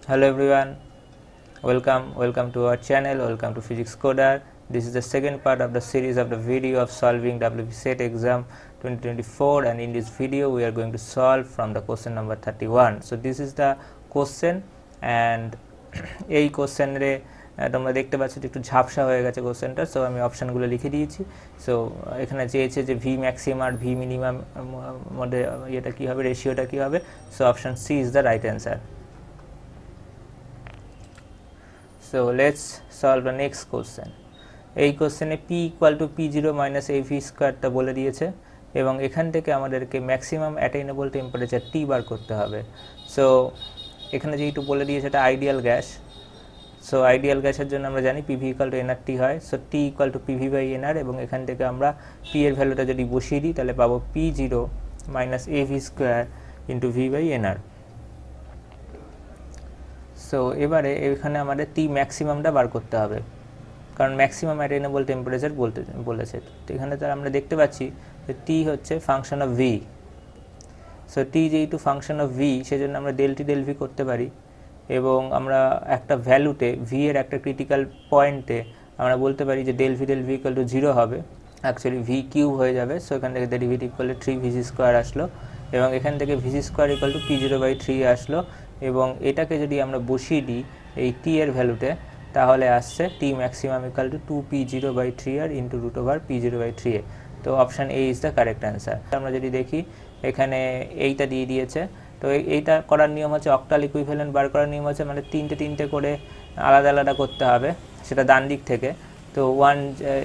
Hello everyone, welcome to our channel, welcome to Physics Coder. This is the second part of the series of the video of solving WPSET exam 2024, and in this video we are going to solve from the question number 31. So this is the question, and এই কোশ্চেনে তোমরা দেখতে পাচ্ছ একটু ঝাপসা হয়ে গেছে কোশ্চেনটা। সো আমি অপশানগুলো লিখে দিয়েছি। সো এখানে চেয়েছে যে ভি ম্যাক্সিমাম আর ভি মিনিমাম মধ্যে এটা কী হবে, রেশিওটা কী হবে। So option C is the right answer. So let's solve the next question. এই কোশ্চেনে p equal to p0 minus av স্কোয়ারটা বলে দিয়েছে, এবং এখান থেকে আমাদেরকে ম্যাক্সিমাম অ্যাটেইনেবল টেম্পারেচার t বার করতে হবে। সো এখানে যেহেতু বলে দিয়েছে এটা আইডিয়াল গ্যাস, সো আইডিয়াল গ্যাসের জন্য আমরা জানি pv equal to nRT হয়। So t equal to pv by nr, এবং এখান থেকে আমরা p এর ভ্যালুটা যদি বসিয়ে দিই তাহলে পাবো p0 minus av square into v by nr। So এবারে এখানে আমাদের টি ম্যাক্সিমামটা বার করতে হবে, কারণ ম্যাক্সিমাম অ্যাটেইনেবল টেম্পারেচার বলেছে। তো এখানে তো আমরা দেখতে পাচ্ছি যে টি হচ্ছে ফাংশন অফ ভি। সো টি যেহেতু ফাংশন অফ ভি, সেজন্য আমরা ডেল টি ডেল ভি করতে পারি, এবং আমরা একটা ভ্যালুতে ভি এর একটা ক্রিটিক্যাল পয়েন্টে আমরা বলতে পারি যে ডেল ভি ইকুয়াল টু 0 হবে, অ্যাকচুয়ালি ভি কিউব হয়ে যাবে। সো এখান থেকে ডেরিভেটিভ করলে 3 ভিজি স্কোয়ার আসলো, এবং এখান থেকে ভিজি স্কোয়ার ইকুয়াল টু p0/3 আসলো, এবং এটাকে যদি আমরা বসিয়ে দিই এই টি এর ভ্যালুতে তাহলে আসছে T maximum equal to 2p0/3r into root over p0/3a। তো option A is the correct answer. আমরা যদি দেখি এখানে এইটা দিয়ে দিয়েছে, তো এইটা করার নিয়ম হচ্ছে অক্টাল ইকুইভ্যালেন্ট বার করার নিয়ম হচ্ছে মানে তিনটে করে আলাদা আলাদা করতে হবে, সেটা ডান দিক থেকে। তো ওয়ান,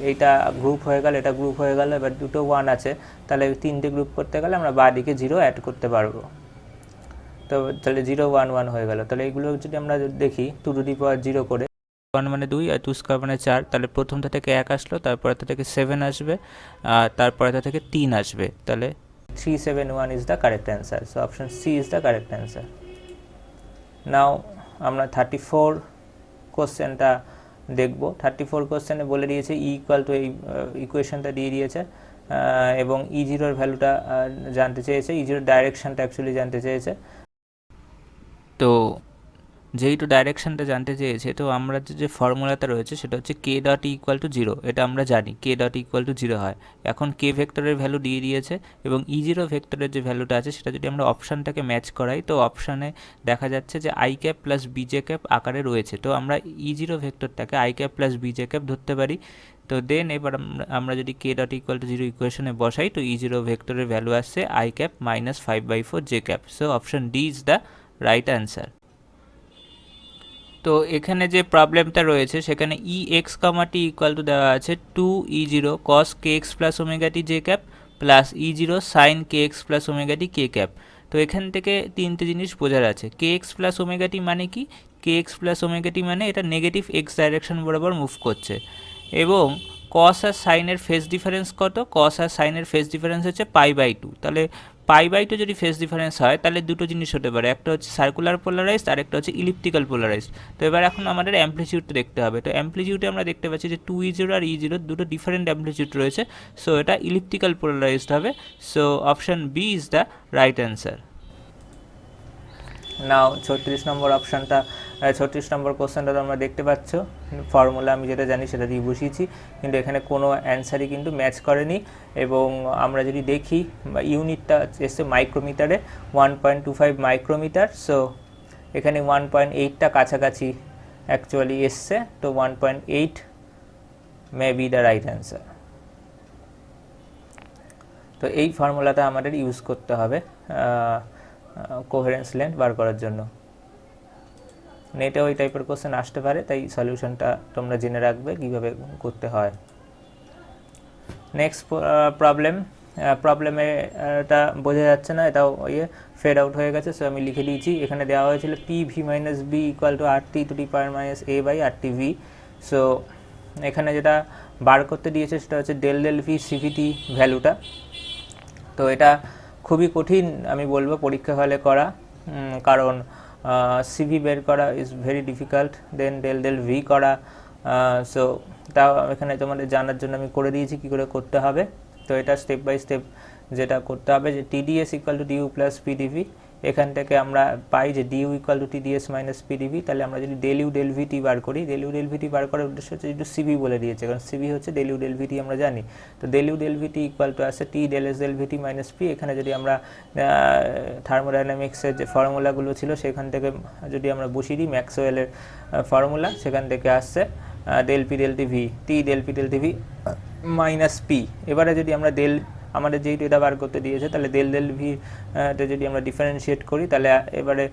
এইটা গ্রুপ হয়ে গেল, এটা গ্রুপ হয়ে গেল, এবার দুটো ওয়ান আছে, তাহলে তিনটে গ্রুপ করতে গেলে আমরা বাঁ দিকে 0 অ্যাড করতে পারবো। তো তাহলে 0 1 1 হয়ে গেল। তাহলে এগুলো যদি আমরা দেখি 2 টু দি পাওয়ার 0 করে, 1 মানে 2 আর 2 স্কোয়ার মানে 4, তাহলে প্রথমটা থেকে 1 আসলো, তারপরেটা থেকে 7 আসবে, আর তারপরেটা থেকে 3 আসবে, তাহলে 371 is the correct answer. So option C is the correct answer. Now আমরা 34 কোশ্চেনটা দেখব। 34 কোশ্চেনে বলে দিয়েছে ই ইকুয়াল টু, এই ইকুয়েশনটা দিয়ে দিয়েছে, এবং E0 এর ভ্যালুটা জানতে চেয়েছে, E0 ডাইরেকশনটা অ্যাকচুয়ালি জানতে চেয়েছে। তো যেহেতু ডাইরেকশনটা জানতে চেয়েছে, তো আমরা যে ফর্মুলাটা রয়েছে সেটা হচ্ছে কে ডট ইকুয়াল টু 0, এটা আমরা জানি কে ডট ইকুয়াল টু 0 হয়। এখন কে ভেক্টরের ভ্যালু দিয়ে দিয়েছে, এবং E0 ভেক্টরের যে ভ্যালুটা আছে সেটা যদি আমরা অপশানটাকে ম্যাচ করাই, তো অপশানে দেখা যাচ্ছে যে i cap plus b j cap আকারে রয়েছে। তো আমরা E0 ভেক্টরটাকে i cap plus b j cap ধরতে পারি। তো দেন এবার আমরা যদি কে ডট ইকুয়াল টু 0 ইকুয়েশনে বসাই, তো E0 ভেক্টরের ভ্যালু আসছে i cap minus 5/4 j cap. So option D is the right answer. তো এখানে যে প্রবলেমটা রয়েছে সেখানে ই এক্স কমাটি ইকুয়াল টু দেওয়া আছে 2E0 cos kx plus omega t j cap plus E0 sine kx plus omega t k cap. তো এখান থেকে তিনটে জিনিস বোঝার আছে। kx প্লাস ওমেগা টি মানে কি? kx প্লাস ওমেগা টি মানে এটা নেগেটিভ এক্স ডাইরেকশন বরাবর মুভ করছে, এবং কস আর সাইনের ফেজ ডিফারেন্স কত? কস আর সাইনের ফেজ ডিফারেন্স হচ্ছে π/2। তাহলে π/2 যদি ফেজ ডিফারেন্স হয় তাহলে দুটো জিনিস হতে পারে, একটা হচ্ছে সার্কুলার পোলারাইজড আর একটা হচ্ছে ইলিপ্টিক্যাল পোলারাইজড। তো এবার এখন আমাদের অ্যাম্পলিটিউডটা দেখতে হবে। তো অ্যাম্পলিটিউডে আমরা দেখতে পাচ্ছি যে 2E0 আর E0 দুটো ডিফারেন্ট অ্যাম্পলিটিউড রয়েছে, সো এটা ইলিপ্টিক্যাল পোলারাইজড হবে। So option B is the right answer. Now 36 number অপশানটা, 36 নম্বর কোশ্চেনটা তোমরা দেখতে পাচ্ছ, ফর্মুলা আমি যেটা জানি সেটা দিয়ে বসিয়েছি, কিন্তু এখানে কোনো অ্যান্সারই কিন্তু ম্যাচ করেনি। এবং আমরা যদি দেখি ইউনিটটা এসছে মাইক্রোমিটারে, 1.25 মাইক্রোমিটার। সো এখানে 1.8টা কাছাকাছি অ্যাকচুয়ালি এসছে, তো 1.8 may be the right answer. তো এই ফর্মুলাটা আমাদের ইউজ করতে হবে কোহেরেন্স লেন্থ বার করার জন্য। নেটেও এই টাইপের কোশ্চেন আসতে পারে, তাই সলিউশনটা তোমরা জেনে রাখবে কীভাবে করতে হয়। নেক্সট প্রবলেমে এটা বোঝা যাচ্ছে না, এটাও ফেড আউট হয়ে গেছে। সো আমি লিখে দিয়েছি, এখানে দেওয়া হয়েছিল P V minus B equal to RT to the power minus a by RTV। So এখানে যেটা বার করতে দিয়েছে সেটা হচ্ছে ডেল ভি সিভিটি ভ্যালুটা। তো এটা খুবই কঠিন আমি বলবো পরীক্ষা হলে করা, কারণ সিভি বের করা is very difficult, then del V করা। সো তাও এখানে তোমাদের জানার জন্য আমি করে দিয়েছি কী করে করতে হবে। তো এটা স্টেপ বাই স্টেপ যেটা করতে হবে, যে TDS equal to DU plus PDV এখান থেকে আমরা পাই যে du equal to TdS minus PdV। তাহলে আমরা যদি del u del VT বার করি, del u del VT বার করার উদ্দেশ্য হচ্ছে একটু CV বলে দিয়েছে, কারণ CV হচ্ছে del u del VT আমরা জানি। তো del u del VT equal to আসে T del S del VT minus P। এখানে যদি আমরা থার্মোডাইনামিক্সের যে ফর্মুলাগুলো ছিল সেখান থেকে যদি আমরা বসিয়ে দিই ম্যাক্সওয়েলের ফর্মুলা, সেখান থেকে আসছে del P del TV T del P del TV minus P। এবারে যদি আমরা আমাদের যেহেতু এটা বার করতে দিয়েছে, তাহলে del ভি তে যদি আমরা ডিফারেন্সিয়েট করি, তাহলে এবারে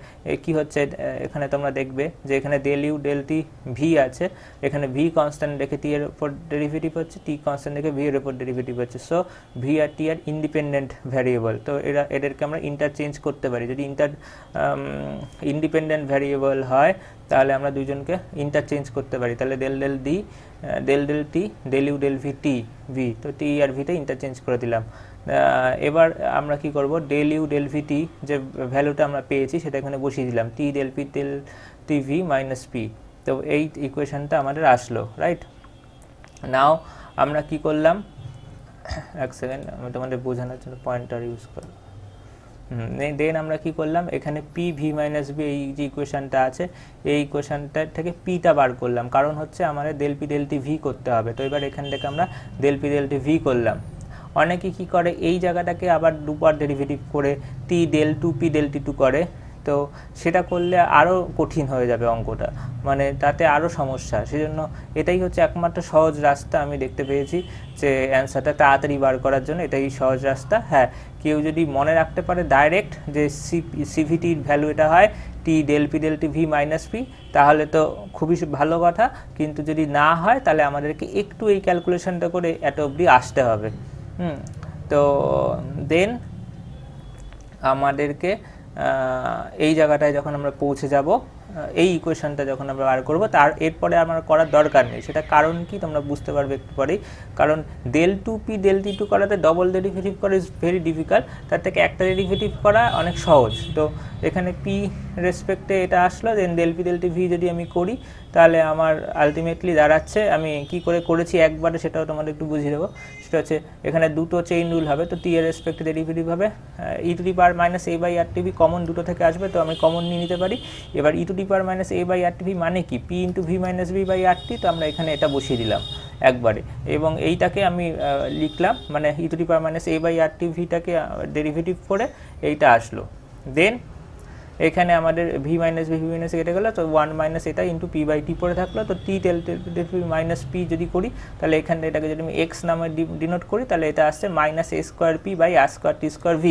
কি হচ্ছে এখানে তোমরা দেখবে যে এখানে del u del t v আছে, এখানে v কনস্ট্যান্ট রেখে t এর উপর ডেরিভেটিভ হচ্ছে, t কনস্ট্যান্ট রেখে v এর উপর ডেরিভেটিভ হচ্ছে। সো v আর t আর ইন্ডিপেন্ডেন্ট ভ্যারিয়েবল, তো এদেরকে আমরা ইন্টারচেঞ্জ করতে পারি। যদি ইন্ডিপেন্ডেন্ট ভ্যারিয়েবল হয় তাহলে আমরা দুজনকে ইন্টারচেঞ্জ করতে পারি। তাহলে del del t del u del v t v, তো t আর v তে ইন্টারচেঞ্জ করে দিলাম। এবার আমরা কি করব, del u del v t যে ভ্যালুটা আমরা পেয়েছি সেটা এখানে বসিয়ে দিলাম, t del p del t v minus p। তো এই ইকুয়েশনটা আমাদের আসলো, রাইট। নাও আমরা কি করলাম, এক সেকেন্ড আমি তোমাদের বোঝানোর জন্য পয়েন্টার ইউজ করব। দেন আমরা কি করলাম, এখানে পি ভি মাইনাস বি এই যে ইকুয়েশনটা আছে এই ইকুয়েশনটা থেকে পিটা বার করলাম, কারণ হচ্ছে আমাদের del p del t v করতে হবে। তো এবার এখান থেকে আমরা del p del t v করলাম। অনেকে কি করে এই জায়গাটাকে আবার দুবার ডেরিভেটিভ করে t del 2p del t2 করে, তো সেটা করলে আরও কঠিন হয়ে যাবে অঙ্কটা, মানে তাতে আরও সমস্যা। সেজন্য এটাই হচ্ছে একমাত্র সহজ রাস্তা আমি দেখতে পেয়েছি যে অ্যান্সারটা তাড়াতাড়ি বার করার জন্য এটাই সহজ রাস্তা। হ্যাঁ, কেউ যদি মনে রাখতে পারে ডাইরেক্ট যে সিভিটির ভ্যালু এটা হয় t del p del t v minus p, তাহলে তো খুবই ভালো কথা। কিন্তু যদি না হয় তাহলে আমাদেরকে একটু এই ক্যালকুলেশনটা করে এত অবধি আসতে হবে। তো দেন আমাদেরকে এই জায়গাটায় যখন আমরা পৌঁছে যাব, এই ইকুয়েশনটা যখন আমরা বার করব, তার এরপরে আমার করার দরকার নেই। সেটা কারণ কি তোমরা বুঝতে পারবে একটু পরেই। কারণ del 2p del t2 করাতে ডবল ডেরিভেটিভ করা ইজ ভেরি ডিফিকাল্ট, তার থেকে একটা ডেরিভেটিভ করা অনেক সহজ। তো এখানে p রেসপেক্টে এটা আসলো, দেন del p del t v যদি আমি করি তাহলে আমার আলটিমেটলি দাঁড়াচ্ছে, আমি কি করে করেছি একবারে সেটাও তোমাদের একটু বুঝিয়ে দেবো। সেটা হচ্ছে এখানে দুটো চেইন রুল হবে, তো t এর রেসপেক্টে ডেরিভেটিভ হবে e to the power minus a by r tv, common দুটো থেকে আসবে তো আমি কমন নিয়ে নিতে পারি। এবার e to the power minus a by r tv মানে কি, p into v minus b by r t, তো আমরা এখানে এটা বসিয়ে দিলাম একবারে, এবং এইটাকে আমি লিখলাম, মানে e to the power minus a by r tvটাকে ডেরিভেটিভ করে এইটা আসলো। দেন এখানে আমাদের v মাইনাস কেটে গেলো, তো 1 মাইনাস এটা ইন্টু p বাই t পড়ে থাকলো। তো t del মাইনাস p যদি করি তাহলে এখানে এটাকে যদি আমি x নামে ডিনোট করি তাহলে এটা আসছে minus a square p by r square t square v।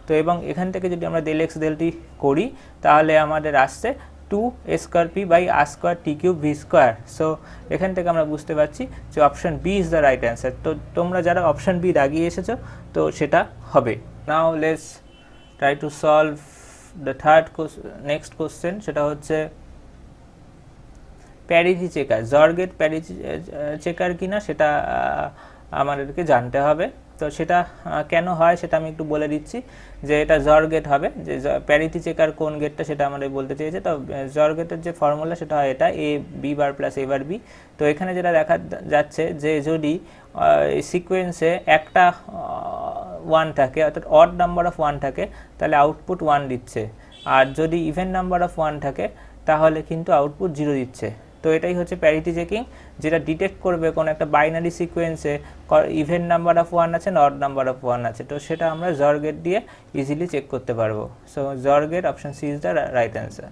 তো এবং এখান থেকে যদি আমরা del x del t করি তাহলে আমাদের আসছে 2 a square p by r square t cube v square. So এখান থেকে আমরা বুঝতে পারছি যে option B is the right answer. তো তোমরা যারা অপশন বি দাগিয়ে এসেছো তো সেটা হবে। Now let's try to solve the third next question, সেটা হচ্ছে প্যারিটি চেকার, জর্গেট প্যারিটি চেকার কিনা সেটা আমাদেরকে জানতে হবে। তো সেটা কেন হয় সেটা আমি একটু বলে দিচ্ছি, যে এটা জর্গেট হবে, যে প্যারিটি চেকার কোন গেটটা সেটা আমাদের বলতে চেয়েছে। তো জর্গেটের যে ফর্মুলা সেটা হয় এটা a b bar plus a bar b। তো এখানে যেটা দেখা যাচ্ছে যে যদি সিকোয়েন্সে একটা 1 থাকে, অর্থাৎ অড নাম্বার অফ 1 থাকে, তাহলে আউটপুট 1 দিচ্ছে, আর যদি ইভেন নাম্বার অফ 1 থাকে তাহলে কিন্তু আউটপুট 0 দিচ্ছে। তো এটাই হচ্ছে প্যারিটি চেকিং, যেটা ডিটেক্ট করবে কোন একটা বাইনারি সিকোয়েন্সে ইভেন নাম্বার অফ 1 আছে না অড নাম্বার অফ 1 আছে। তো সেটা আমরা জর গেট দিয়ে ইজিলি চেক করতে পারবো। সো জর get option C is the right answer.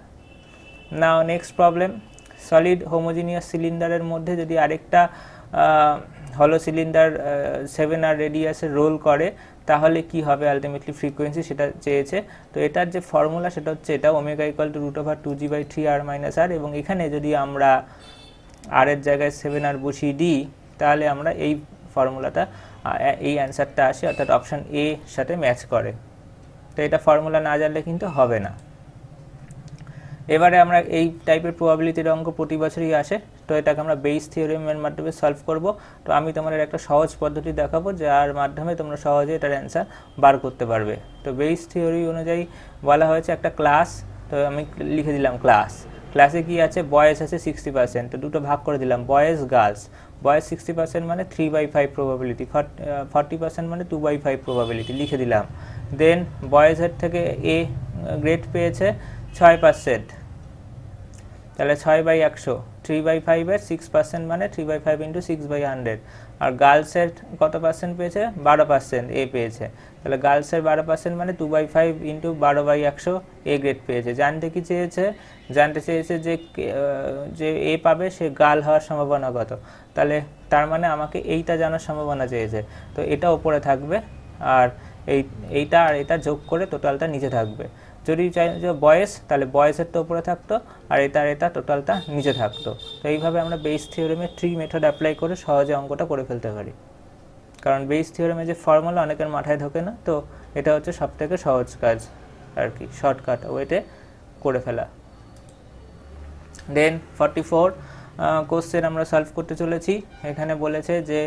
Now next problem, solid homogeneous সিলিন্ডারের মধ্যে যদি আরেকটা হলো সিলিন্ডার 7r রেডিয়াসে রোল করে তাহলে কি হবে আলটিমেটলি ফ্রিকোয়েন্সি সেটা চেয়েছে। তো এটার যে ফর্মুলা সেটা হচ্ছে এটা omega equal to √2g/3r - r, এবং এখানে যদি আমরা r এর জায়গায় 7r বসিয়ে দিই তাহলে আমরা এই ফর্মুলাটা এই অ্যান্সারটা আসে, অর্থাৎ অপশন এ সাথে ম্যাচ করে। তো এটা ফর্মুলা না জানলে কিন্তু হবে না। এবারে আমরা এই টাইপের প্রবাবিলিটির অঙ্ক প্রতি বছরই আসে, তো এটাকে আমরা বেইস থিওরেমের মাধ্যমে সলভ করব। তো আমি তোমাদের একটা সহজ পদ্ধতি দেখাবো যার মাধ্যমে তোমরা সহজে এটার অ্যান্সার বার করতে পারবে। তো বেইস থিওরি অনুযায়ী বলা হয়েছে একটা ক্লাস, তো আমি লিখে দিলাম ক্লাসে কি আছে, বয়েজ আছে 60%, তো দুটো ভাগ করে দিলাম বয়েজ গার্লস। বয়েজ 60% মানে 3/5 প্রবাবিলিটি, 40% মানে 2/5 প্রবাবিলিটি লিখে দিলাম। দেন বয়েজের থেকে এ গ্রেড পেয়েছে 6%, তাহলে 6/100, 3/5 6% মানে 3/5 ইন্টু 6/100। আর গার্লসের কত পার্সেন্ট পেয়েছে? 12% এ পেয়েছে, তাহলে গার্লসের 12% মানে 2/5 ইন্টু 12/100 এ গ্রেড পেয়েছে। জানতে কি চেয়েছে? জানতে চেয়েছে যে এ পাবে সে গার্ল হওয়ার সম্ভাবনা কত, তাহলে তার মানে আমাকে এইটা জানার সম্ভাবনা চেয়েছে, তো এটা ওপরে থাকবে আর এইটা আর এটা যোগ করে টোটালটা নিচে থাকবে। যদি চাই যে বয়েস, তাহলে বয়েসেরটা উপরে থাকতো আর এটা টোটালটা নিচে থাকতো। তো এইভাবে আমরা বেইস থিওরেমে ট্রি মেথড অ্যাপ্লাই করে সহজে অঙ্কটা করে ফেলতে পারি, কারণ বেইস থিওরেমে যে ফর্মুলা অনেকের মাথায় ঢোকে না, তো এটা হচ্ছে সবথেকে সহজ কাজ আর কি, শর্টকাট ওয়েতে করে ফেলা। দেন 44 কোশ্চেন আমরা সলভ করতে চলেছি। এখানে বলেছে যে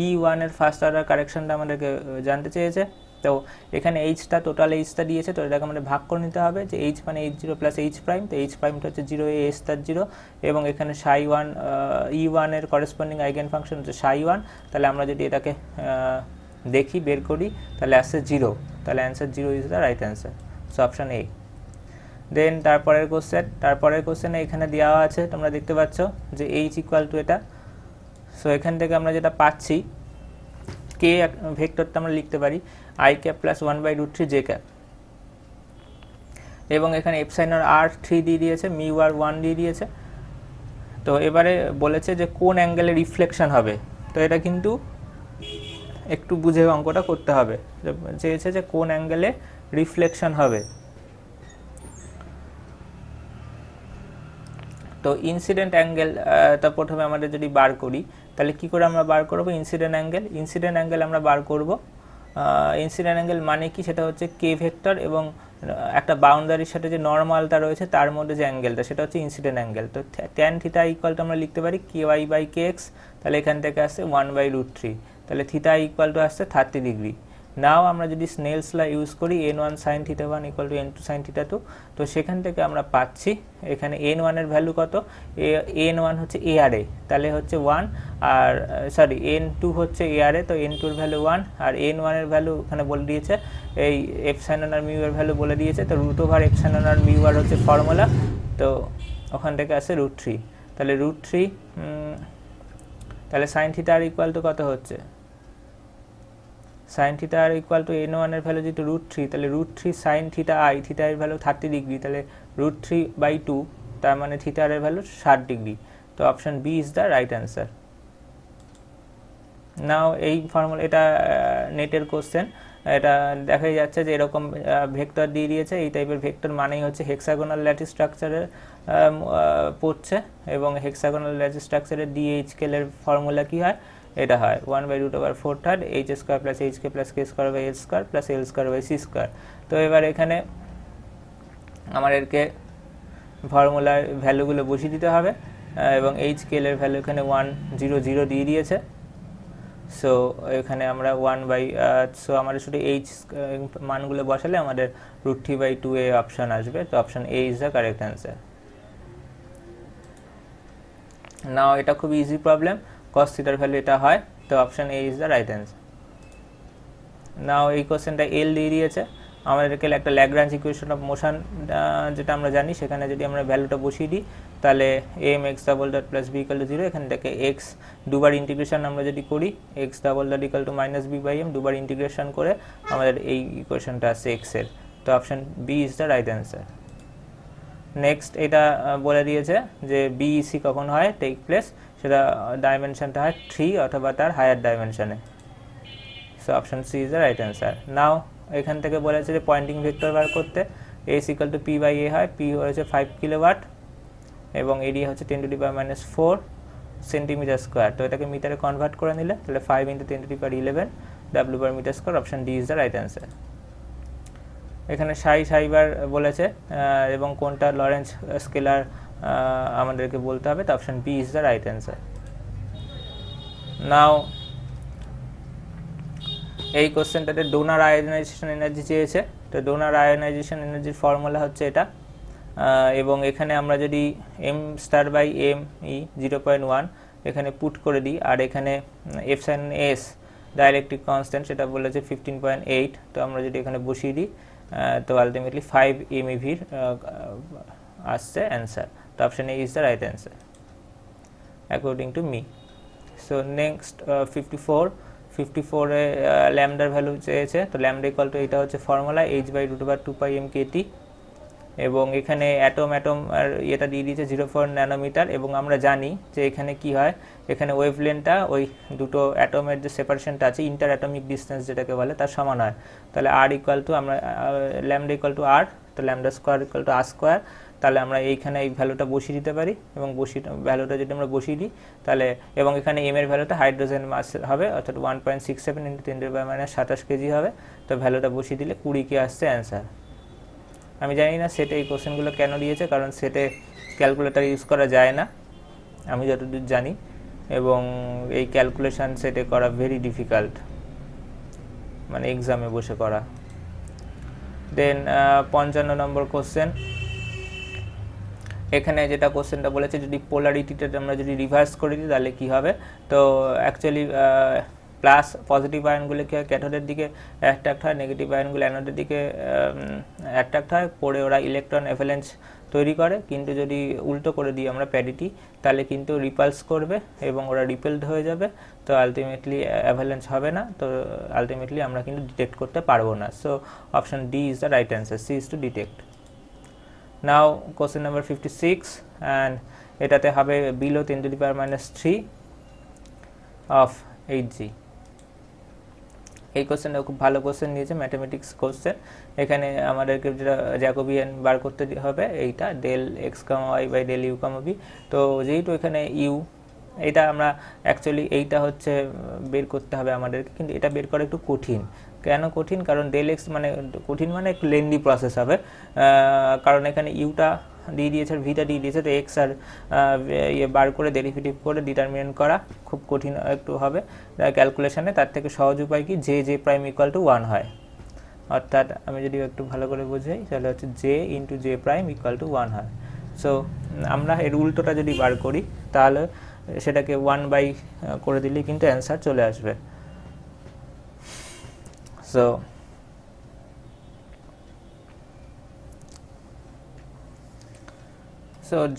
E1 এর ফার্স্ট অর্ডার কারেকশনটা আমাদেরকে জানতে চেয়েছে। তো এখানে এইচটা টোটাল এইচটা দিয়েছে, তো এটাকে আমাদের ভাগ করে নিতে হবে যে এইচ মানে H0 প্লাস এইচ প্রাইম, তো এইচ প্রাইমটা হচ্ছে 0, এ স্টার 0, এবং এখানে ψ1 E1 এর করেসপন্ডিং আইগেন ফাংশন হচ্ছে ψ1। তাহলে আমরা যদি এটাকে দেখি বের করি তাহলে আসছে 0, তাহলে answer 0 is the right answer, so option A. Then তারপরের কোশ্চেনে এখানে দেওয়া আছে, তোমরা দেখতে পাচ্ছ যে এইচ ইকুয়াল টু এটা। সো এখান থেকে আমরা যেটা পাচ্ছি কে ভেক্টরটা আমরা লিখতে পারি I cap plus 1/√3 J cap, এবং এখানে এপসাইন আর 3 দিয়ে দিয়েছে, মিউ আর 1 দিয়ে দিয়েছে। তো এবারে বলেছে যে কোন অ্যাঙ্গেলে রিফ্লেকশন হবে, তো এটা কিন্তু একটু বুঝে অঙ্কটা করতে হবে। চেয়েছে যে কোন অ্যাঙ্গেলে রিফ্লেকশন হবে, তো ইনসিডেন্ট অ্যাঙ্গেল তা প্রথমে আমাদের যদি বার করি তাহলে কি করে আমরা বার করব ইনসিডেন্ট অ্যাঙ্গেল আমরা বার করব। ইনসিডেন্ট অ্যাঙ্গেল মানে কি, সেটা হচ্ছে কে ভেক্টর এবং একটা বাউন্ডারির সাথে যে নর্মালটা রয়েছে তার মধ্যে যে অ্যাঙ্গেলটা, সেটা হচ্ছে ইনসিডেন্ট অ্যাঙ্গেল। তো ট্যান থিটা ইকুয়াল টু আমরা লিখতে পারি ky/kx, তাহলে এখান থেকে আসছে 1/√3, তাহলে থিটা ইকুয়াল টু আসছে 30 ডিগ্রি। নাও আমরা যদি স্নেলস ল ইউজ করি n1 sin θ 1 equal to n2 sin θ 2, তো সেখান থেকে আমরা পাচ্ছি এখানে n1 এর ভ্যালু কত, n1 হচ্ছে এআরএ, তাহলে হচ্ছে 1, আর সরি n2 হচ্ছে এআরএ, তো n2 এর ভ্যালু 1, আর n1 এর ভ্যালু এখানে বলে দিয়েছে এই এপসাইলন আর মিউ এর ভ্যালু বলে দিয়েছে, তো √ওভার এপসাইলন আর মিউ আর হচ্ছে ফর্মুলা, তো ওখান থেকে আসে √3, তাহলে √3, তাহলে sin θ আর ইকুয়াল টু কত হচ্ছে, sin θ R equal to n1 এর ভ্যালু যেহেতু √3, তাহলে √3 sin θ i, θ এর ভ্যালু 30 ডিগ্রি, তাহলে √3/2, তার মানে θ এর ভ্যালু 60 ডিগ্রি, তো option B is the right answer. Now এই ফর্মুলা, এটা নেটের কোশ্চেন, এটা দেখাই যাচ্ছে যে এরকম ভেক্টর দিয়ে দিয়েছে, এই টাইপের ভেক্টর মানেই হচ্ছে হেক্সাগোনাল ল্যাটিস স্ট্রাকচারের পড়ছে, এবং হেক্সাগোনাল ল্যাটিস স্ট্রাকচারের DHL এর ফর্মুলা কি হয়, এটা হয় 1/√4 h² plus hk plus k² by l square plus l square by c square. তো এবার এখানে আমাদেরকে ফর্মুলার ভ্যালুগুলো বসিয়ে দিতে হবে, এবং hk এর ভ্যালু এখানে 100 দিয়ে দিয়েছে, সো এখানে আমরা সো আমাদের শুধু h মানগুলো বসালে আমাদের √3/2 এ অপশান আসবে, তো option A is the correct answer. Now এটা খুব ইজি প্রবলেম, cos থিটার ভ্যালু এটা হয়, তো option A is the right answer. Now এই কোশ্চেনটা এল দিয়ে দিয়েছে, আমাদেরকে একটা ল্যাগ্রাঞ্জ ইকুয়েশন অফ মোশন যেটা আমরা জানি, সেখানে যদি আমরা ভ্যালুটা বসিয়ে দিই তাহলে M X double dot plus B equal to 0, এখান থেকে এক্স দুবার ইন্টিগ্রেশন আমরা যদি করি X double dot equal to -b/m, দুবার ইন্টিগ্রেশন করে আমাদের এই ইকুয়েশনটা আসছে এক্সের, তো option B is the right answer. Next এটা বলে দিয়েছে যে বিইসি কখন হয়, টেক প্লেস, সেটা ডাইমেনশনটা হয় 3 অথবা তার হায়ার ডাইমেনশনে, so option C is the right answer. Now এখান থেকে বলেছে যে পয়েন্টিং ভেক্টর বার করতে এস ইকুয়াল টু p/a হয়, p হচ্ছে 5 কিলোওয়াট এবং এরিয়া হচ্ছে 10⁻⁴ সেন্টিমিটার স্কোয়ার, তো এটাকে মিটারে কনভার্ট করে নিলে তাহলে 5 × 10⁻11 w/m², option D is the right answer. এখানে সাইবার বলেছে এবং কোনটা লরেন্স স্কেলার আমাদেরকে বলতে হবে, তো option B is the right answer. Now এই কোশ্চেনটাতে ডোনার আয়োনাইজেশন এনার্জি চেয়েছে, তো ডোনার আয়োনাইজেশন এনার্জির ফর্মুলা হচ্ছে এটা, এবং এখানে আমরা যদি m*/m e 0.1 এখানে পুট করে দিই, আর এখানে এপসাইলন এস ডাইলেকট্রিক কনস্ট্যান্ট সেটা বলেছে 15.8, তো আমরা যদি এখানে বসিয়ে দিই তো আলটিমেটলি 5 MeVর আসছে অ্যান্সার। তো option A is the right answer according to me. So next 54 A ল্যামডার ভ্যালু চেয়েছে, তো ল্যামডা ইকুয়াল টু এটা হচ্ছে ফর্মুলা h/√2πmkt, এবং এখানে অ্যাটম আর এটা দিয়ে দিয়েছে 0.4 ন্যানোমিটার, এবং আমরা জানি যে এখানে কি হয়, এখানে ওয়েভলেন্থটা ওই দুটো অ্যাটমের যে সেপারেশনটা আছে ইন্টার অ্যাটমিক ডিস্টেন্স যেটাকে বলে তার সমান হয়। তাহলে r ইকুয়াল টু আমরা ল্যামডা ইকুয়াল টু r, তো lambda square equal to r square, তাহলে আমরা এইখানে এই ভ্যালুটা বসিয়ে দিতে পারি, এবং ভ্যালুটা যদি আমরা বসিয়ে দিই তাহলে, এবং এখানে এম এর ভ্যালুটা হাইড্রোজেন মাস হবে অর্থাৎ 1.67 × 10⁻² কেজি হবে, তো ভ্যালুটা বসিয়ে দিলে 20 কে আসছে অ্যান্সার। আমি জানি না সেটে এই কোশ্চেনগুলো কেন দিয়েছে, কারণ সেটে ক্যালকুলেটর ইউজ করা যায় না আমি যতদূর জানি, এবং এই ক্যালকুলেশন সেটে করা ভেরি ডিফিকাল্ট, মানে এক্সামে বসে করা। দেন 55 নম্বর কোশ্চেন, এখানে যেটা কোশ্চেনটা বলেছে যদি পোলারিটিটা আমরা যদি রিভার্স করে দিই তাহলে কি হবে, তো অ্যাকচুয়ালি প্লাস পজিটিভ আয়নগুলো কি হয় ক্যাথোডের দিকে অ্যাট্রাক্ট হয়, নেগেটিভ আয়নগুলো অ্যানোডের দিকে অ্যাট্রাক্ট হয়, পরে ওরা ইলেকট্রন অ্যাভালাঞ্চ তৈরি করে, কিন্তু যদি উল্টো করে দিই আমরা প্যারিটি তাহলে কিন্তু রিপালস করবে এবং ওরা রিপেলড হয়ে যাবে, তো আলটিমেটলি অ্যাভালাঞ্চ হবে না, তো আলটিমেটলি আমরা কিন্তু ডিটেক্ট করতে পারবো না। So option D is the right answer, C is to detect. Now question number 56, and এটাতে হবে বিলো 10⁻³ অফ 8g। এই কোশ্চেনটা খুব ভালো কোশ্চেন নিয়েছে, ম্যাথামেটিক্স কোশ্চেন। এখানে আমাদেরকে যেটা জ্যাকোবিয়ান বার করতে হবে এইটা del x, y by del u, v। তো যেহেতু এখানে ইউ, এটা আমরা অ্যাকচুয়ালি এইটা হচ্ছে বের করতে হবে আমাদেরকে, কিন্তু এটা বের করা একটু কঠিন। কেন কঠিন? কারণ del x মানে কঠিন, মানে একটু লেন্দি প্রসেস হবে, কারণ এখানে ইউটা দিয়ে দিয়েছে আর ভিটা দিয়ে দিয়েছে, তো এক্স আর বার করে ডেরিভেটিভ করে ডিটারমিনেন্ট করা খুব কঠিন একটু হবে ক্যালকুলেশনে। তার থেকে সহজ উপায় কি, জে প্রাইম ইকুয়াল টু 1 হয়, অর্থাৎ আমি যদি একটু ভালো করে বোঝাই তাহলে হচ্ছে J into J prime equal to 1 হয়। সো আমরা এর উল্টোটা যদি বার করি তাহলে সেটাকে 1 বাই করে দিলেই কিন্তু অ্যান্সার চলে আসবে। সো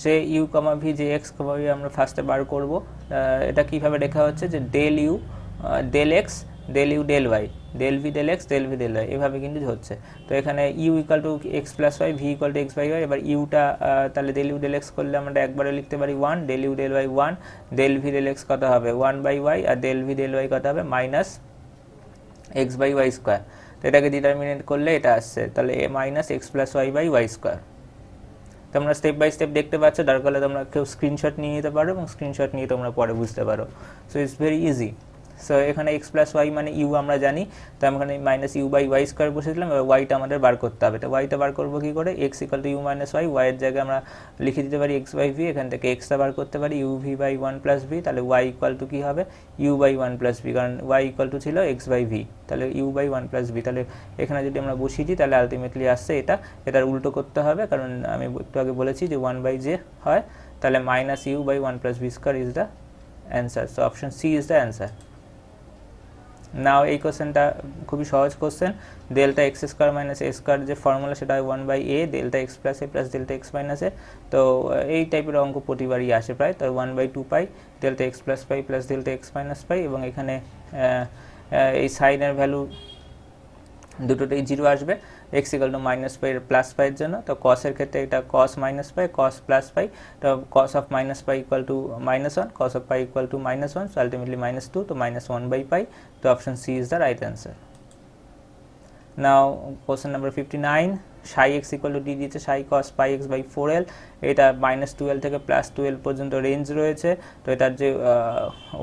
জে ইউ কমা ভি, জে এক্স কমা ভি আমরা ফার্স্টে বার করবো। এটা কীভাবে লেখা হচ্ছে যে del U del X del U del Y, del V del X del V del Y, এভাবে কিন্তু হচ্ছে। তো এখানে U equal to X plus Y, V equal to X by Y. এবার ইউটা তাহলে del ইউ del এক্স করলে আমরা একবারে লিখতে পারি 1, del U del Y 1, del V del X কত হবে 1 বাই ওয়াই, আর del ভি del ওয়াই কত হবে minus X by Y square. তো এটাকে ডিটারমিনেট করলে এটা আসছে, তাহলে minus X plus Y by Y square. তোমরা স্টেপ বাই স্টেপ দেখতে পাচ্ছ, দরকার হলে তোমরা কেউ স্ক্রিনশট নিয়ে নিতে পারো এবং স্ক্রিনশট নিয়ে তোমরা পরে বুঝতে পারো। So it's very easy. So এখানে এক্স প্লাস ওয়াই মানে ইউ আমরা জানি, তো আমি এখানে minus you by Y square বসেছিলাম। এবার ওয়াইটা আমাদের বার করতে হবে, তো ওয়াইটা বার করবো কী করে, X equal to U minus Y, ওয়াইয়ের জায়গায় আমরা লিখে দিতে পারি এক্স বাই ভি, এখান থেকে এক্সটা বার করতে পারি U V by 1 plus V, তাহলে ওয়াই ইকুয়াল টু কী হবে ইউ বাই 1 প্লাস ভি, কারণ ওয়াই ইকুয়াল টু ছিল এক্স বাই ভি, তাহলে ইউ বাই 1 প্লাস ভি। তাহলে এখানে যদি আমরা বসিয়ে দিই তাহলে আলটিমেটলি আসছে এটার উল্টো করতে হবে, কারণ আমি একটু আগে বলেছি যে 1 বাই জে হয়, তাহলে minus you by 1 plus v square is the answer. So option C is the answer. Now এই কোশ্চেনটা খুবই সহজ question, delta x square minus a square যে ফর্মুলা সেটা হয় 1 by a delta x plus a plus delta x minus a. তো এই টাইপের অঙ্ক প্রতিবারই আসে প্রায়, তো 1 by 2 pi delta x plus pi plus delta x minus pi, এবং এখানে এই সাইনের ভ্যালু দুটোতেই 0 আসবে, x equal to minus pi plus পাইয়ের জন্য। তো কসের ক্ষেত্রে এটা কস মাইনাস পাই, কস প্লাস পাই, তো cos of minus pi equal to -1, cos of pi equal to -1, so ultimately -2, তো -1 by pi, তো option C is the right answer. Now question number 59, psi x equal two D দিয়েছে সাই কস পাই x by 4l, এটা -12 থেকে +12 পর্যন্ত range রয়েছে। তো এটার যে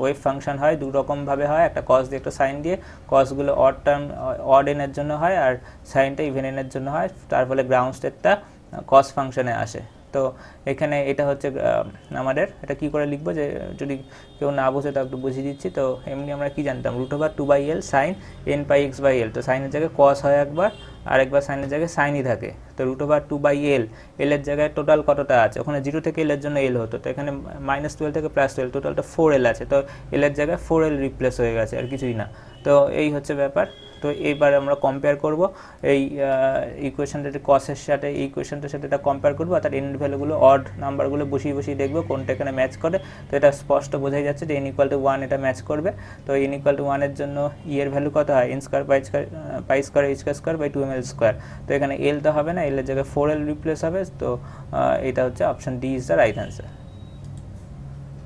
ওয়েভ ফাংশন হয় দু রকমভাবে হয়, একটা কস দিয়ে একটা সাইন দিয়ে। কসগুলো অড এনের জন্য হয় আর সাইনটা ইভেন এনের জন্য হয়, তার ফলে গ্রাউন্ড স্টেটটা কস ফাংশনে আসে। তো এখানে এটা হচ্ছে আমাদের এটা কি করে লিখবো, যে যদি কেউ না বোঝে তা একটু বুঝিয়ে দিচ্ছি। তো এমনি আমরা কি জানতাম, √2/L sin n pi x/L, তো সাইনের জায়গায় cos হয় একবার, আর একবার সাইনের জায়গায় সাইনই থাকে। তো √2/L, এল এর জায়গায় টোটাল কতটা আছে, ওখানে 0 থেকে এল এর জন্য এল হতো, তো এখানে -12 থেকে +12, টোটালটা 4L আছে, তো এল এর জায়গায় 4L রিপ্লেস হয়ে গেছে, আর কিছুই না। তো এই হচ্ছে ব্যাপার। তো এইবার আমরা কম্পেয়ার করব এই ইকুয়েশনটা কসের সাথে, এই ইকুয়েশনটার সাথে এটা কম্পেয়ার করবো, আর তার এন ভ্যালুগুলো অড নাম্বারগুলো বসিয়ে বসিয়ে দেখবো কোনটা এখানে ম্যাচ করে। তো এটা স্পষ্ট বোঝাই যাচ্ছে যে n=1 এটা ম্যাচ করবে। তো n=1 এর জন্য এর ভ্যালু কত হয়, n² পাই স্কোয়ার h² 2ml²। তো এখানে এল তো হবে না, এল এর জায়গায় 4L রিপ্লেস হবে। তো এটা হচ্ছে option D is the right answer.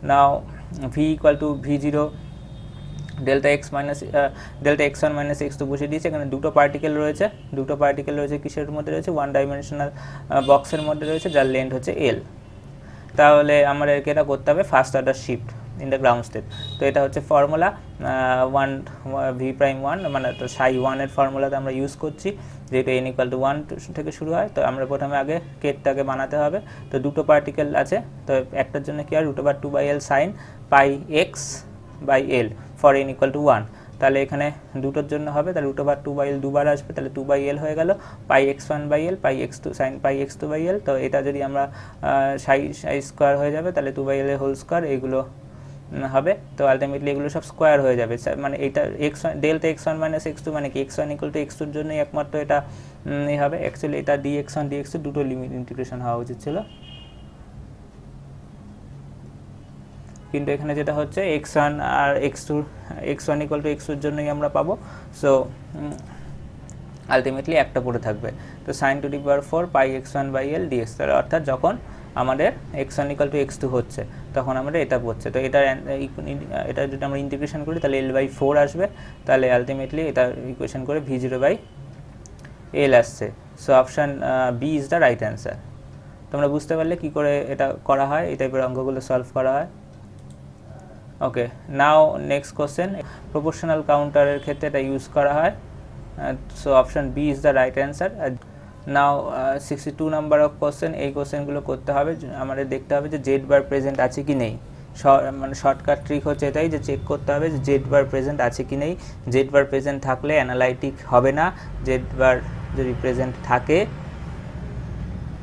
Now v=v0 delta x1 - x2 বসিয়ে দিয়েছে। এখানে দুটো পার্টিকেল রয়েছে কিসের মধ্যে রয়েছে, ওয়ান ডাইমেনশনাল বক্সের মধ্যে রয়েছে, যার লেন্থ হচ্ছে এল। তাহলে আমাদেরকে এটা করতে হবে first order shift in the ground state. তো এটা হচ্ছে ফর্মুলা 1v'1, মানে তো ψ1 এর ফর্মুলাতে আমরা ইউজ করছি, যেহেতু n=1 থেকে শুরু হয়। তো আমরা প্রথমে আগে কেটটাকে বানাতে হবে। তো দুটো পার্টিকেল আছে, তো একটার জন্য কি হয়, √2/L sin pi x/L for n=1। তাহলে এখানে দুটোর জন্য হবে, তাহলে √2/L দুবার আসবে, তাহলে 2/L হয়ে গেল, pi x1/L pi x2 sin pi x2/L। তো এটা যদি আমরা স্কোয়ার হয়ে যাবে, তাহলে 2/L এর হোল স্কোয়ার এগুলো হবে। তো আলটিমেটলি এগুলো সব স্কোয়ার হয়ে যাবে, মানে এটা ডেল্টা x1 - x2 মানে কি, x1 = x2 এর জন্যই একমাত্র এটা হবে। অ্যাকচুয়ালি এটা dx1 dx2 দুটো লিমিট ইন্টিগ্রেশন হওয়া উচিত ছিল, কিন্তু এখানে যেটা হচ্ছে x1 আর x2, x1 = x2 এর জন্যই আমরা পাবো। সো আলটিমেটলি একটা পড়ে থাকবে। তো sin⁴ pi x1/L dx, অর্থাৎ যখন আমাদের x1 = x2 হচ্ছে তখন আমাদের এটা পড়ছে। তো এটা যদি আমরা ইন্টিগ্রেশন করি তাহলে L/4 আসবে, তাহলে আলটিমেটলি এটা ইকুয়েশন করে v0/L আসছে। So option B is the right answer. তোমরা বুঝতে পারলে কি করে এটা করা হয়, এই টাইপের অঙ্কগুলো সলভ করা হয়। Okay, now next question, proportional কাউন্টারের ক্ষেত্রে এটা ইউজ করা হয়। So option B is the right answer. Now 62 number of question, এই কোশ্চেনগুলো করতে হবে, আমাদের দেখতে হবে যে জেড বার প্রেজেন্ট আছে কি নেই। মানে শর্টকাট ট্রিক হচ্ছে এটাই, যে চেক করতে হবে যে জেড বার প্রেজেন্ট আছে কি নেই। জেড বার প্রেজেন্ট থাকলে অ্যানালাইটিক হবে না, জেড বার যদি প্রেজেন্ট থাকে,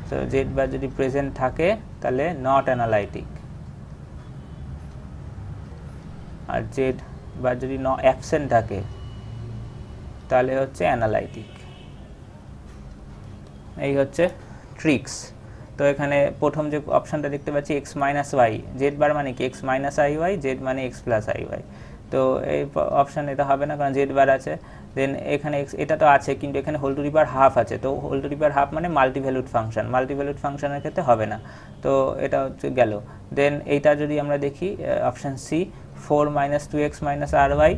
তো জেড বার যদি প্রেজেন্ট থাকে তাহলে not analytic, R Z bar যদি অ্যাবসেন্ট থাকে তাহলে হচ্ছে অ্যানালাইটিক। এই হচ্ছে ট্রিক্স। তো এখানে প্রথম যে অপশানটা দেখতে পাচ্ছি x - y, জেড বার মানে কি x - iy, জেড মানে x + iy। তো এই অপশান এটা হবে না, কারণ জেড বার আছে। দেন এখানে এটা তো আছে, কিন্তু এখানে ½ আছে, তো ½ মানে মাল্টিভ্যালুড ফাংশনের ক্ষেত্রে হবে না। তো এটা হচ্ছে গেল। দেন এইটা যদি আমরা দেখি option C, 4 - 2x - ry,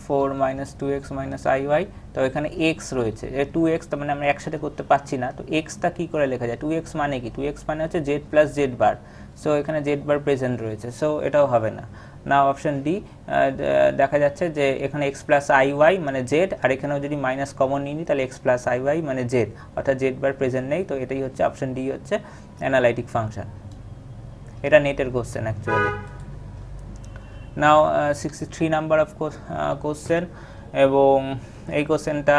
4 - 2x - iy। তো এখানে x রয়েছে, 2x, তার মানে আমরা একসাথে করতে পারছি না। তো xটা কি করে লেখা যায়, 2x মানে কি, 2x মানে হচ্ছে z + z বার। সো এখানে z বার প্রেজেন্ট রয়েছে, সো এটাও হবে না। না অপশান ডি, দেখা যাচ্ছে যে এখানে x + iy মানে z, আর এখানেও যদি মাইনাস কমন নিই তাহলে x + iy মানে z, অর্থাৎ z বার প্রেজেন্ট নেই। তো এটাই হচ্ছে অপশান ডি হচ্ছে অ্যানালাইটিক ফাংশন। এটা নেটের question actually. Now 63 number of question, এবং এই কোশ্চেনটা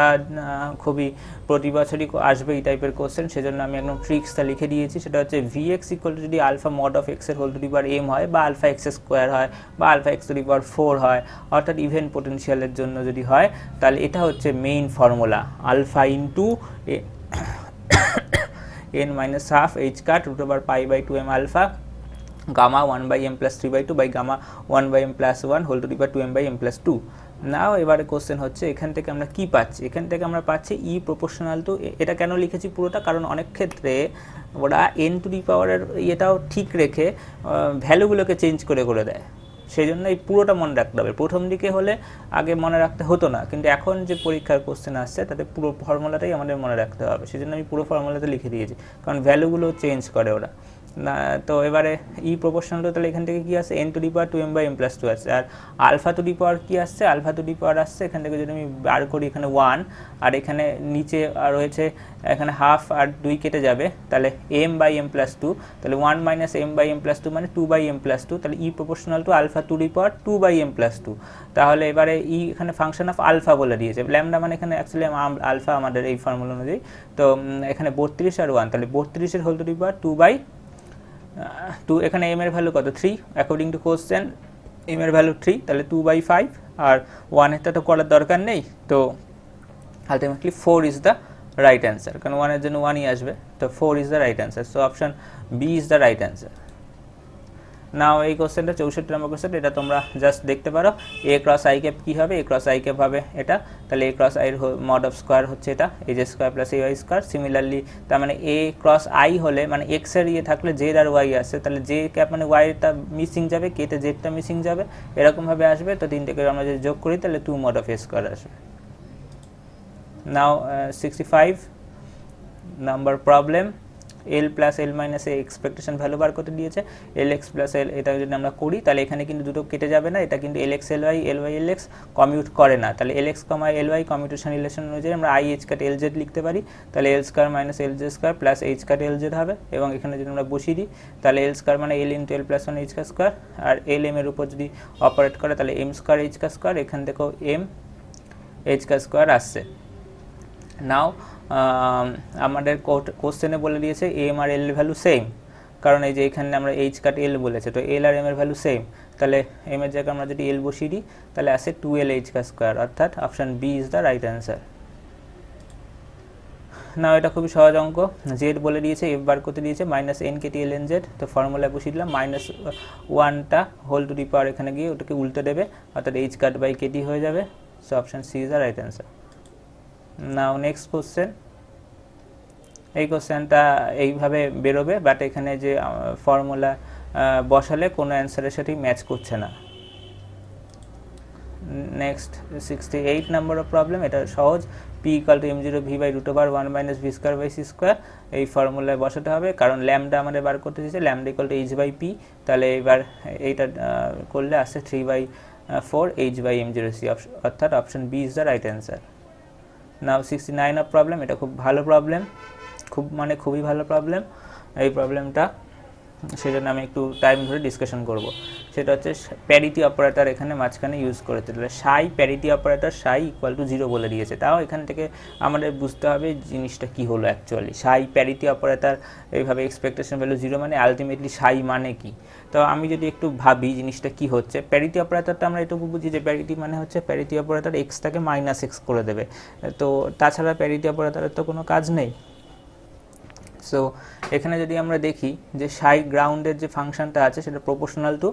খুবই প্রতি বছরই আসবে এই টাইপের কোশ্চেন, সেজন্য আমি একদম ট্রিক্সটা লিখে দিয়েছি। সেটা হচ্ছে vx = যদি আলফা মড অফ x এর whole to the power m হয়, বা আলফা x² হয়, বা আলফা x⁴ হয়, অর্থাৎ ইভেন পোটেনশিয়ালের জন্য যদি হয়, তাহলে এটা হচ্ছে main formula, alpha into n - ½ h √π/2m alpha gamma 1/m + 3/2 by gamma 1/m + 1 whole to the power 2m/m + 2। Now এবারে কোশ্চেন হচ্ছে এখান থেকে আমরা কি পাচ্ছি, এখান থেকে আমরা পাচ্ছি ই প্রপোর্শনাল টু, এটা কেন লিখেছি পুরোটা, কারণ অনেক ক্ষেত্রে ওরা n টু দি পাওয়ারের এটাও ঠিক রেখে ভ্যালুগুলোকে চেঞ্জ করে দেয়, সেই জন্য এই পুরোটা মনে রাখতে হবে। প্রথম দিকে হলে আগে মনে রাখতে হতো না, কিন্তু এখন যে পরীক্ষার কোশ্চেন আসছে তাতে পুরো ফর্মুলাটাই আমাদের মনে রাখতে হবে, সেই জন্য আমি পুরো ফর্মুলাতে লিখে দিয়েছি, কারণ ভ্যালুগুলো চেঞ্জ করে ওরা। তো এবারে ই প্রপোর্শনাল টু তাহলে এখান থেকে কি আসছে n two the power 2m/m+2 আসছে, আর আলফা টু দি পাওয়ার কি আসছে, আলফা টু দি পাওয়ার আসছে এখান থেকে যদি আমি বার করি এখানে 1, আর এখানে নিচে রয়েছে এখানে হাফ আর 2 কেটে যাবে, তাহলে m/m+2, তাহলে 1 - m/m+2 মানে 2/m+2, তাহলে E proportional to alpha to the power 2/m+2। তাহলে এবারে ই এখানে ফাংশন অফ আলফা বলে দিয়েছে, ল্যামডা মানে এখানে অ্যাকচুয়ালি আলফা আমাদের এই ফর্মুলা অনুযায়ী, তো এখানে 32 আর 1, তাহলে 32 এর হোল টু দি পাওয়ার 2/2, এখানে m এর ভ্যালু কত 3, অ্যাকর্ডিং টু কোশ্চেন m এর ভ্যালু 3, তাহলে 2/5, আর 1 এরটা তো করার দরকার নেই, তো ultimately 4 is the right answer, কারণ 1 এর জন্য 1ই আসবে, তো 4 is the right answer, so option B is the right answer. Now এই কোশ্চেনটা 64 নম্বর কোশ্চেন, এটা তোমরা জাস্ট দেখতে পারো a ক্রস i ক্যাপ কী হবে, a ক্রস i ক্যাপ হবে এটা, তাহলে a ক্রস i এর মড অফ স্কোয়ার হচ্ছে এটা aj square plus ay square. Similarly তার মানে a ক্রস i হলে মানে x এর ইয়ে থাকলে z আর y আসছে, তাহলে j ক্যাপ মানে y-টা মিসিং যাবে, k তে z-টা মিসিং যাবে, এরকমভাবে আসবে, তো তিনটেকে আমরা যদি যোগ করি তাহলে 2 মড অফ a স্কোয়ার আসবে। Now 65 number problem, l plus l minus A expectation value বার করতে দিয়েছে, lx প্লাস l, এটা যদি আমরা করি তাহলে এখানে কিন্তু দুটো কেটে যাবে না, এটা কিন্তু lx ly ly lx commute করে না, তাহলে lx ly কমিউটেশন রিলেশন অনুযায়ী আমরা i h কাট lz লিখতে পারি, তাহলে l square minus lz square plus h কাট lz হবে, এবং এখানে যদি আমরা বসিয়ে দিই তাহলে l স্কয়ার মানে l into l plus 1 h square, আর l m এর উপর যদি অপারেট করে তাহলে m স্কয়ার h স্কয়ার, এখান থেকেও m h স্কয়ার আসছে। নাও আমাদের কোশ্চেনে বলে দিয়েছে এম আর এল এর ভ্যালু সেম, কারণ এই যে এখানে আমরা এইচ কাট এল বলেছে, তো এল আর এম এর ভ্যালু সেম, তাহলে এম এর জায়গায় আমরা যদি এল বসিয়ে দিই তাহলে আসে 2l h স্কোয়ার, অর্থাৎ option B is the right answer. না এটা খুবই সহজ অঙ্ক, জেড বলে দিয়েছে, এফ বার করতে দিয়েছে, minus N Katie L N Z, তো ফর্মুলা বসিয়ে দিলাম, -1টা হোল টু দি পাওয়ার এখানে গিয়ে ওটাকে উল্টে দেবে, অর্থাৎ এইচ কাট বাই কেটি হয়ে যাবে, so option C is the right answer. Now next question, এই কোশ্চেনটা এইভাবে বেরোবে, বাট এখানে যে ফর্মুলা বসালে কোনো অ্যান্সারের সাথে ম্যাচ করছে না। নেক্সট 68 নাম্বার অফ প্রবলেম, এটা সহজ, p equal to m0 v by root over 1 minus V square by C square, এই ফর্মুলায় বসাতে হবে, কারণ ল্যামডা আমাদের বার করতে দিয়েছে, lambda equal to h by p, তাহলে এবার এইটা করলে আসছে 3/4 h বাই m0 c, অর্থাৎ option B is the right answer. Now 69 of problem, এটা খুব ভালো প্রবলেম, খুবই ভালো প্রবলেম এই প্রবলেমটা, সেজন্য আমি একটু টাইম ধরে ডিসকাশন করব। সেটা হচ্ছে প্যারিটি অপারেটর এখানে মাঝখানে ইউজ করেছে, তাহলে সাই parity operator Sai equal to 0 বলে দিয়েছে, তাও এখান থেকে আমাদের বুঝতে হবে জিনিসটা কি হলো অ্যাকচুয়ালি, সাই প্যারিটি অপারেটর এইভাবে এক্সপেকটেশন ভ্যালু 0 মানে আলটিমেটলি সাই মানে কি, তো আমি যদি একটু ভাবি জিনিসটা কি হচ্ছে, প্যারিটি অপারেটরটা আমরা এটুকু বুঝি যে প্যারিটি মানে হচ্ছে প্যারিটি অপারেটর এক্সটাকে মাইনাস এক্স করে দেবে, তো তাছাড়া প্যারিটি অপারেটরের তো কোনো কাজ নেই। সো এখানে যদি আমরা দেখি যে সাই গ্রাউন্ডের যে ফাংশনটা আছে সেটা proportional to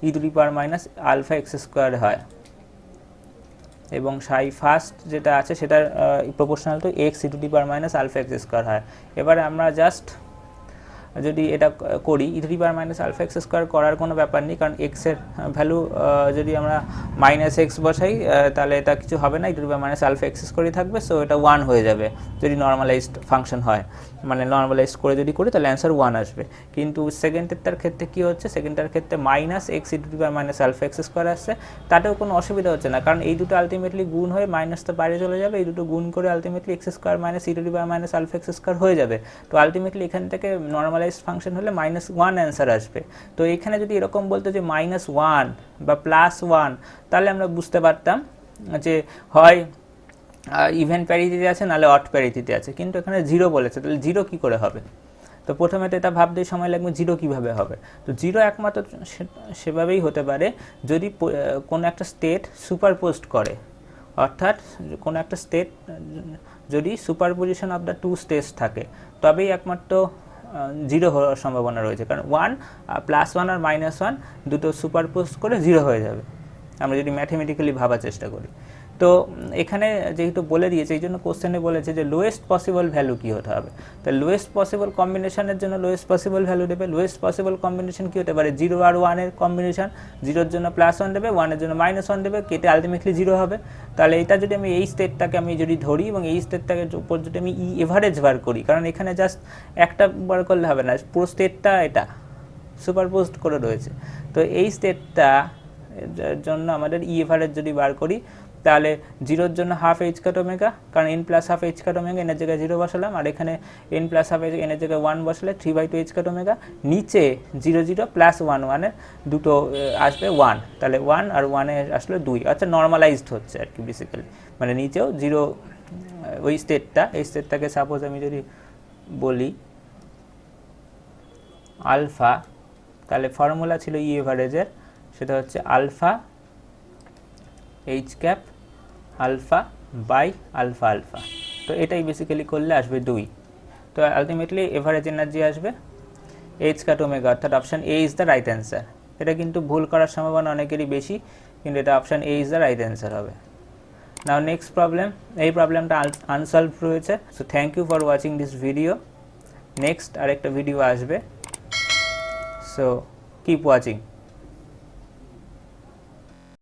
e to the power minus alpha x square হয়, এবং সাই ফার্স্ট যেটা আছে সেটার প্রপোর্শনাল to x E to the power minus alpha x square হয়। এবারে আমরা জাস্ট যদি এটা করি e to the power minus alpha x square করার কোনো ব্যাপার নেই, কারণ এক্সের ভ্যালু যদি আমরা মাইনাস এক্স বসাই তাহলে এটা কিছু হবে না, e to the power minus alpha x স্কোয়ারই থাকবে, সো এটা 1 হয়ে যাবে যদি নর্মালাইজড ফাংশন হয়, মানে নর্মালাইজড করে যদি করি তাহলে অ্যান্সার 1 আসবে। কিন্তু সেকেন্ডেরটার ক্ষেত্রে কী হচ্ছে, সেকেন্ডটার ক্ষেত্রে minus X E to the power minus alpha x square আসছে, তাতেও কোনো অসুবিধা হচ্ছে না, কারণ এই দুটো আলটিমেটলি গুণ হয়ে মাইনাসটা বাইরে চলে যাবে, এই দুটো গুণ করে ultimately X square minus E to the power minus alpha x square হয়ে যাবে, তো আলটিমেটলি এখান থেকে নর্মালাইজড ফাংশন হলে -1 অ্যান্সার আসবে। তো এখানে যদি এরকম বলতো যে -1 বা +1, তাহলে আমরা বুঝতে পারতাম যে হয় ইভেন প্যারিটিতে আছে নাহলে অড প্যারিটিতে আছে, কিন্তু এখানে 0 বলেছে, তাহলে 0 কী করে হবে, তো প্রথমে তো এটা ভাবতে সময় লাগবে 0 কীভাবে হবে, তো 0 একমাত্র সেভাবেই হতে পারে যদি কোনো একটা স্টেট সুপারপোজড করে, অর্থাৎ কোনো একটা স্টেট যদি superposition of the two states থাকে তবেই একমাত্র 0 হওয়ার সম্ভাবনা রয়েছে, কারণ 1 +1 আর -1 দুটো সুপারপোজ করে 0 হয়ে যাবে আমরা যদি ম্যাথমেটিক্যালি ভাবার চেষ্টা করি। তো এখানে যেহেতু বলে দিয়েছে, এই জন্য কোশ্চেনে বলেছে যে লোয়েস্ট পসিবল ভ্যালু কী হতে হবে। তো লোয়েস্ট পসিবল কম্বিনেশনের জন্য লোয়েস্ট পসিবল ভ্যালু দেবে। লোয়েস্ট পসিবল কম্বিনেশন কী হতে পারে, 0 আর 1-এর কম্বিনেশন, 0-এর জন্য +1 দেবে, 1-এর জন্য -1 দেবে, কেটে আলটিমেটলি 0 হবে। তাহলে এটা যদি আমি এই স্টেটটাকে আমি যদি ধরি এবং এই স্টেটটাকে উপর যদি আমি এভারেজ বার করি, কারণ এখানে জাস্ট একটা বার করলে হবে না, পুরো স্টেটটা এটা সুপারপোজড করে রয়েছে। তো এই স্টেটটা জন্য আমাদের এভারেজ যদি বার করি, তাহলে 0-এর জন্য হাফ h কাট ওমেগা, কারণ n প্লাস হাফ h কাট ওমেগা, এনের জায়গায় 0 বসালাম, আর এখানে n প্লাস হাফ এনের জায়গায় 1 বসালে 3/2 h কাট ওমেগা, নিচে 0 0 প্লাস 1 1 এর দুটো আসবে 1, তাহলে 1 আর 1 এ আসলে 2, আচ্ছা নর্মালাইজড হচ্ছে আর কি বেসিক্যালি, মানে নিচেও 0 ওই স্টেটটা, এই স্টেটটাকে সাপোজ আমি যদি বলি আলফা, তাহলে ফর্মুলা ছিল ই এভারেজের, সেটা হচ্ছে alpha H cap alpha by alpha alpha. তো এটাই বেসিক্যালি করলে আসবে 2। তো আলটিমেটলি এভারেজ এনার্জি আসবে এইচ কাট ওমেগা, অর্থাৎ option A is the right answer. এটা কিন্তু ভুল করার সম্ভাবনা অনেকেরই বেশি, কিন্তু এটা option A is the right answer হবে। নাও নেক্সট প্রবলেম, এই প্রবলেমটা আনসলভড রয়েছে। So thank you for watching this video. Next আরেকটা ভিডিও আসবে, সো কিপ ওয়াচিং।